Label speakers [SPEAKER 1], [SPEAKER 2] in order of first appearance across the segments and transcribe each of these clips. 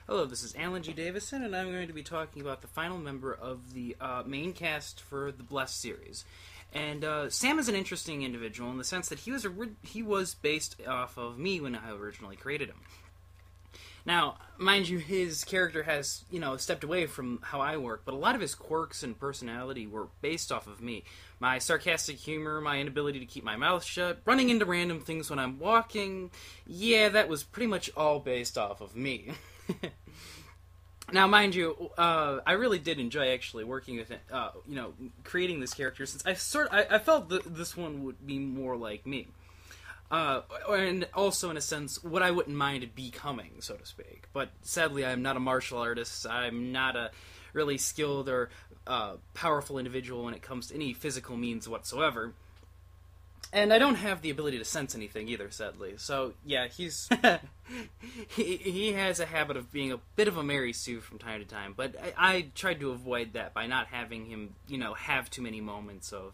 [SPEAKER 1] Hello, this is Alan G. Davison, and I'm going to be talking about the final member of the main cast for the Blessed series. And Sam is an interesting individual in the sense that he was based off of me when I originally created him. Now, mind you, his character has, stepped away from how I work, but a lot of his quirks and personality were based off of me. My sarcastic humor, my inability to keep my mouth shut, running into random things when I'm walking, that was pretty much all based off of me. Now, mind you, I really did enjoy actually working with it, creating this character, since I felt that this one would be more like me. And also, in a sense, what I wouldn't mind becoming, so to speak. But sadly, I'm not a martial artist. I'm not a really skilled or powerful individual when it comes to any physical means whatsoever. And I don't have the ability to sense anything either, sadly. So, yeah, he's... he has a habit of being a bit of a Mary Sue from time to time. But I tried to avoid that by not having him, have too many moments of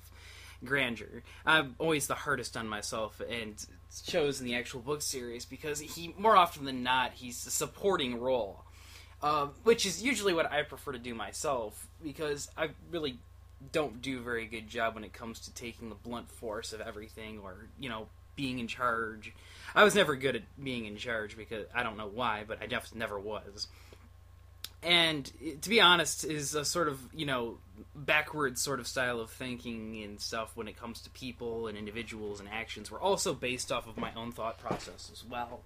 [SPEAKER 1] grandeur. I'm always the hardest on myself, and shows in the actual book series, because more often than not, he's a supporting role. Which is usually what I prefer to do myself, because I really don't do a very good job when it comes to taking the blunt force of everything, or, being in charge. I was never good at being in charge, because I don't know why, but I definitely never was. And, to be honest, is a sort of, backward sort of style of thinking and stuff when it comes to people and individuals and actions were also based off of my own thought process as well.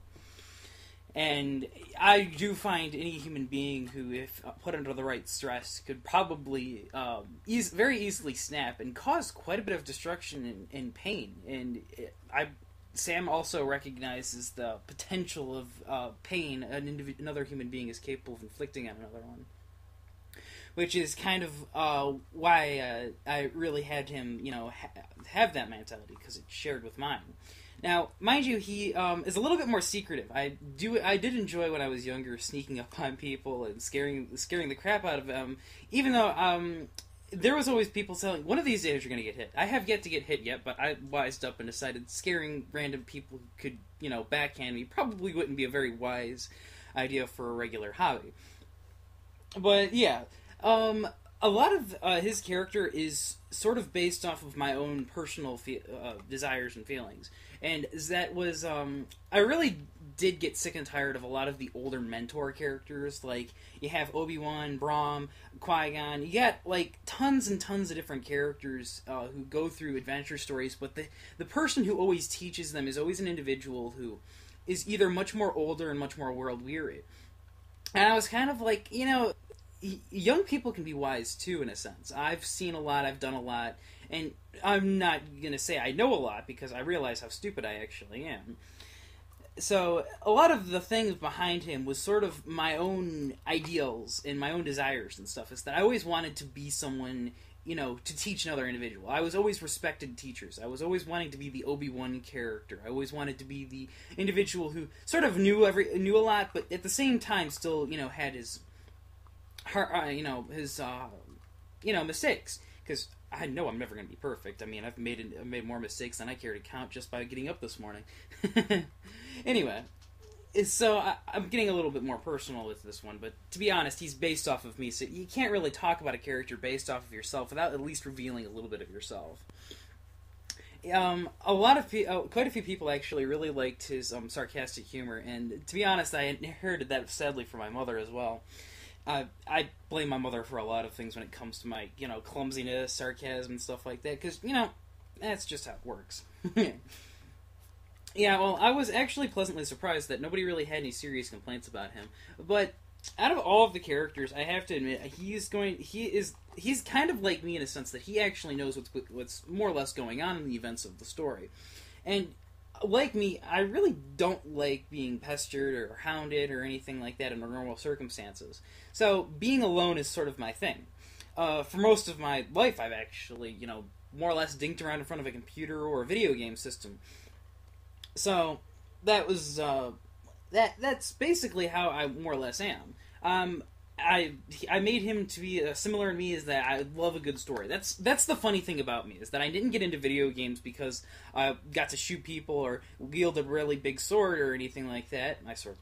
[SPEAKER 1] And I do find any human being who, if put under the right stress, could probably very easily snap and cause quite a bit of destruction and pain. And Sam also recognizes the potential of pain another human being is capable of inflicting on another one. Which is kind of why I really had him, have that mentality, because it's shared with mine. Now, mind you, he is a little bit more secretive. I did enjoy when I was younger sneaking up on people and scaring the crap out of them, even though there was always people telling, one of these days you're going to get hit. I have yet to get hit yet, but I wised up and decided scaring random people who could, backhand me probably wouldn't be a very wise idea for a regular hobby. But, yeah. A lot of his character is sort of based off of my own personal desires and feelings. And that was, I really did get sick and tired of a lot of the older mentor characters. Like, you have Obi-Wan, Braum, Qui-Gon. You got, tons and tons of different characters who go through adventure stories, but the person who always teaches them is always an individual who is either much more older and much more world-weary. And I was kind of like, young people can be wise, too, in a sense. I've seen a lot, I've done a lot, and I'm not going to say I know a lot, because I realize how stupid I actually am. So, a lot of the things behind him was sort of my own ideals and my own desires and stuff, is that I always wanted to be someone, to teach another individual. I was always respected teachers. I was always wanting to be the Obi-Wan character. I always wanted to be the individual who sort of knew a lot, but at the same time still, had his mistakes, because I know I'm never going to be perfect. I mean, I've made more mistakes than I care to count just by getting up this morning. Anyway, so I'm getting a little bit more personal with this one, but to be honest, he's based off of me, so you can't really talk about a character based off of yourself without at least revealing a little bit of yourself. Quite a few people actually really liked his sarcastic humor, and to be honest, I inherited that sadly from my mother as well. I blame my mother for a lot of things when it comes to my, clumsiness, sarcasm, and stuff like that, because, that's just how it works. Yeah, well, I was actually pleasantly surprised that nobody really had any serious complaints about him, but out of all of the characters, I have to admit, he's kind of like me in a sense that he actually knows what's more or less going on in the events of the story. And like me, I really don't like being pestered or hounded or anything like that under normal circumstances. So, being alone is sort of my thing. For most of my life, I've actually, more or less dinked around in front of a computer or a video game system. So, that was, that's basically how I more or less am. I made him to be similar to me, is that I love a good story. That's the funny thing about me, is that I didn't get into video games because I got to shoot people or wield a really big sword or anything like that. My sword,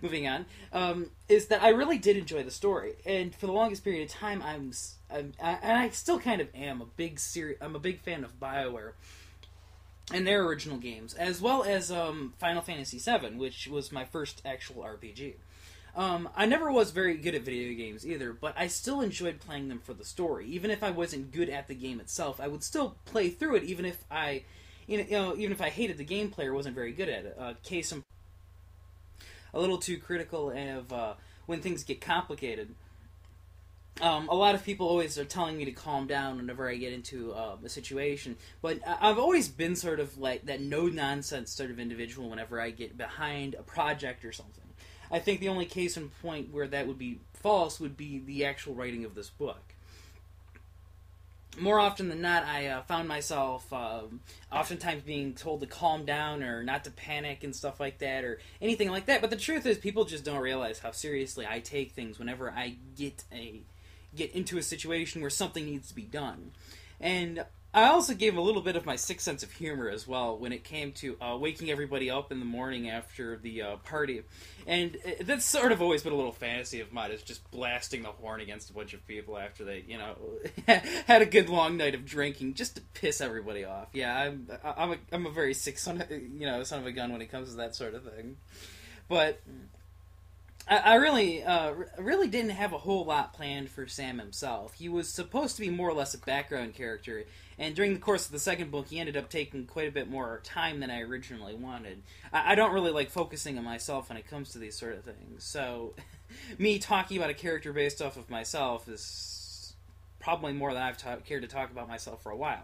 [SPEAKER 1] moving on, is that I really did enjoy the story, and for the longest period of time, and I still kind of am I'm a big fan of BioWare and their original games, as well as Final Fantasy VII, which was my first actual RPG. I never was very good at video games either, but I still enjoyed playing them for the story. Even if I wasn't good at the game itself, I would still play through it, even if even if I hated the gameplay or wasn't very good at it. Case in a little too critical of when things get complicated. A lot of people always are telling me to calm down whenever I get into a situation, but I've always been sort of like that no-nonsense sort of individual whenever I get behind a project or something. I think the only case in point where that would be false would be the actual writing of this book. More often than not, I found myself oftentimes being told to calm down or not to panic and stuff like that or anything like that. But the truth is, people just don't realize how seriously I take things whenever I get into a situation where something needs to be done. And I also gave a little bit of my sixth sense of humor as well when it came to waking everybody up in the morning after the party. And that's sort of always been a little fantasy of mine, is just blasting the horn against a bunch of people after they, had a good long night of drinking just to piss everybody off. Yeah, I'm a very sick son of a gun when it comes to that sort of thing. But I really didn't have a whole lot planned for Sam himself. He was supposed to be more or less a background character, and during the course of the second book, he ended up taking quite a bit more time than I originally wanted. I don't really like focusing on myself when it comes to these sort of things, so me talking about a character based off of myself is probably more than I've cared to talk about myself for a while.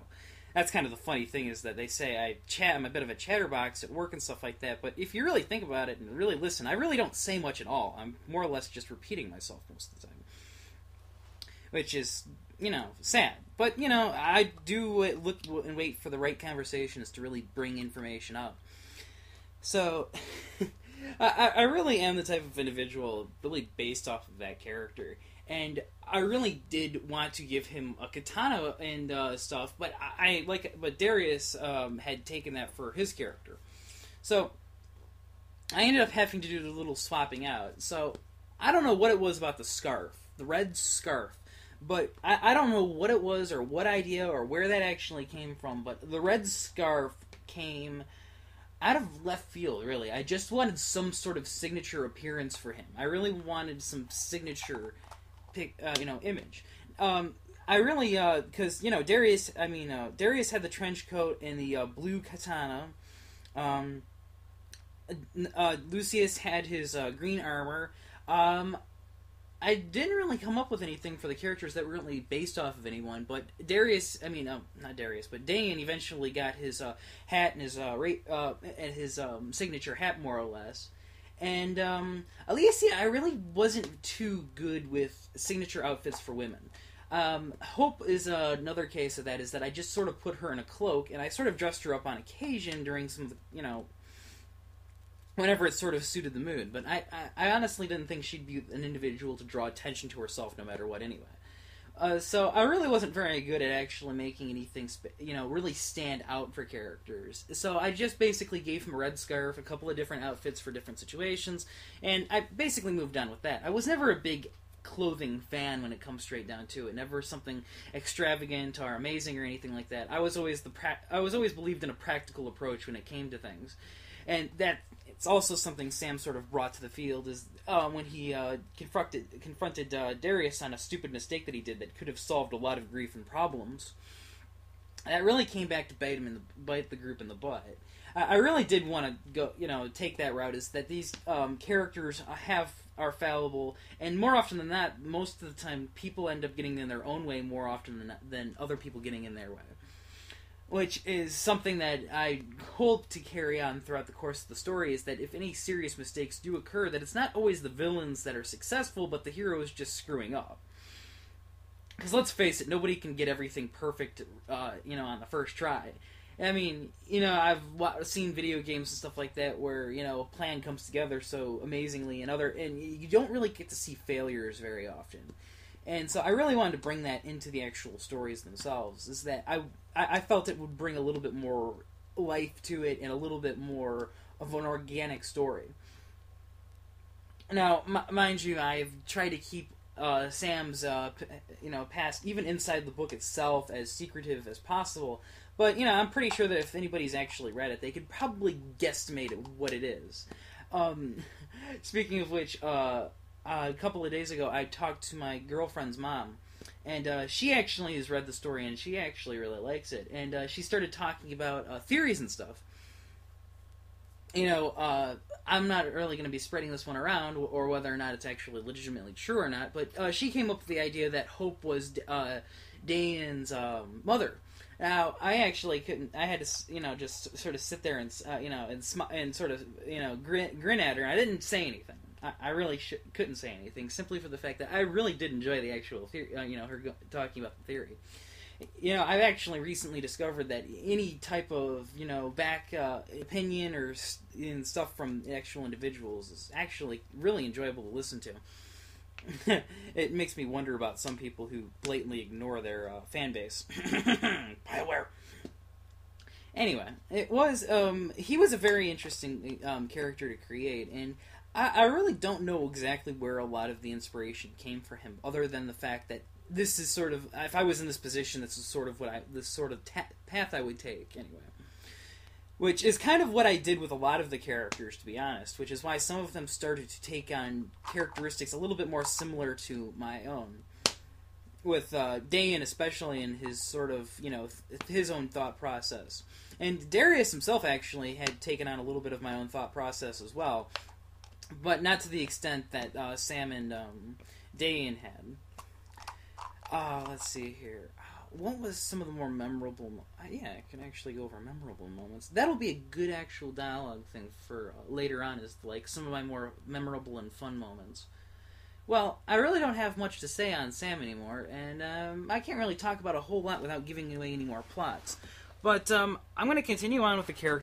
[SPEAKER 1] That's kind of the funny thing, is that they say I'm a bit of a chatterbox at work and stuff like that, but if you really think about it and really listen, I really don't say much at all. I'm more or less just repeating myself most of the time. Which is, sad. But, I do look and wait for the right conversations to really bring information up. So, I really am the type of individual really based off of that character. And I really did want to give him a katana and stuff, but but Darius had taken that for his character. So I ended up having to do a little swapping out. So I don't know what it was about the scarf, the red scarf, but I don't know what it was or what idea or where that actually came from, but the red scarf came out of left field, really. I just wanted some sort of signature appearance for him. I really wanted some signature image. I really, because, Darius had the trench coat and the blue katana. Lucius had his green armor. I didn't really come up with anything for the characters that were really based off of anyone, but not Darius, but Dane eventually got his hat and his signature hat, more or less. And Alicia, I really wasn't too good with signature outfits for women. Hope is another case of that, is that I just sort of put her in a cloak, and I sort of dressed her up on occasion during some of the, whenever it sort of suited the mood. But I honestly didn't think she'd be an individual to draw attention to herself no matter what anyway. So I really wasn't very good at actually making anything, really stand out for characters. So I just basically gave him a red scarf, a couple of different outfits for different situations, and I basically moved on with that. I was never a big clothing fan when it comes straight down to it. Never something extravagant or amazing or anything like that. I was always believed in a practical approach when it came to things, and that it's also something Sam sort of brought to the field, is when he confronted Darius on a stupid mistake that he did that could have solved a lot of grief and problems. That really came back to bite the group in the butt. I really did want to go, take that route, is that these characters are fallible, and more often than not, most of the time, people end up getting in their own way more often than other people getting in their way. Which is something that I hope to carry on throughout the course of the story, is that if any serious mistakes do occur, that it's not always the villains that are successful, but the hero is just screwing up. Because let's face it, nobody can get everything perfect, on the first try. I mean, I've seen video games and stuff like that where, a plan comes together so amazingly, and you don't really get to see failures very often. And so I really wanted to bring that into the actual stories themselves, is that I felt it would bring a little bit more life to it and a little bit more of an organic story. Now, mind you, I've tried to keep Sam's, past, even inside the book itself, as secretive as possible. But, I'm pretty sure that if anybody's actually read it, they could probably guesstimate what it is. Speaking of which, a couple of days ago, I talked to my girlfriend's mom. And she actually has read the story, and she actually really likes it. And she started talking about theories and stuff. I'm not really going to be spreading this one around, or whether or not it's actually legitimately true or not, but she came up with the idea that Hope was Dayan's mother. Now, I actually couldn't, I had to, just sort of sit there and, and sort of, grin at her. I didn't say anything. I really couldn't say anything, simply for the fact that I really did enjoy the actual theory, her talking about the theory. I've actually recently discovered that any type of, back opinion or stuff from actual individuals is actually really enjoyable to listen to. It makes me wonder about some people who blatantly ignore their fan base. Bioware. Anyway, he was a very interesting character to create, and I really don't know exactly where a lot of the inspiration came for him, other than the fact that this is sort of, if I was in this position, this is sort of path I would take, anyway. Which is kind of what I did with a lot of the characters, to be honest, which is why some of them started to take on characteristics a little bit more similar to my own. With Dayan especially, in his sort of, his own thought process. And Darius himself actually had taken on a little bit of my own thought process as well, but not to the extent that Sam and Dayan had. Let's see here. What was some of the more memorable... yeah, I can actually go over memorable moments. That'll be a good actual dialogue thing for later on, is like some of my more memorable and fun moments. Well, I really don't have much to say on Sam anymore, and I can't really talk about a whole lot without giving away any more plots. But I'm going to continue on with the character.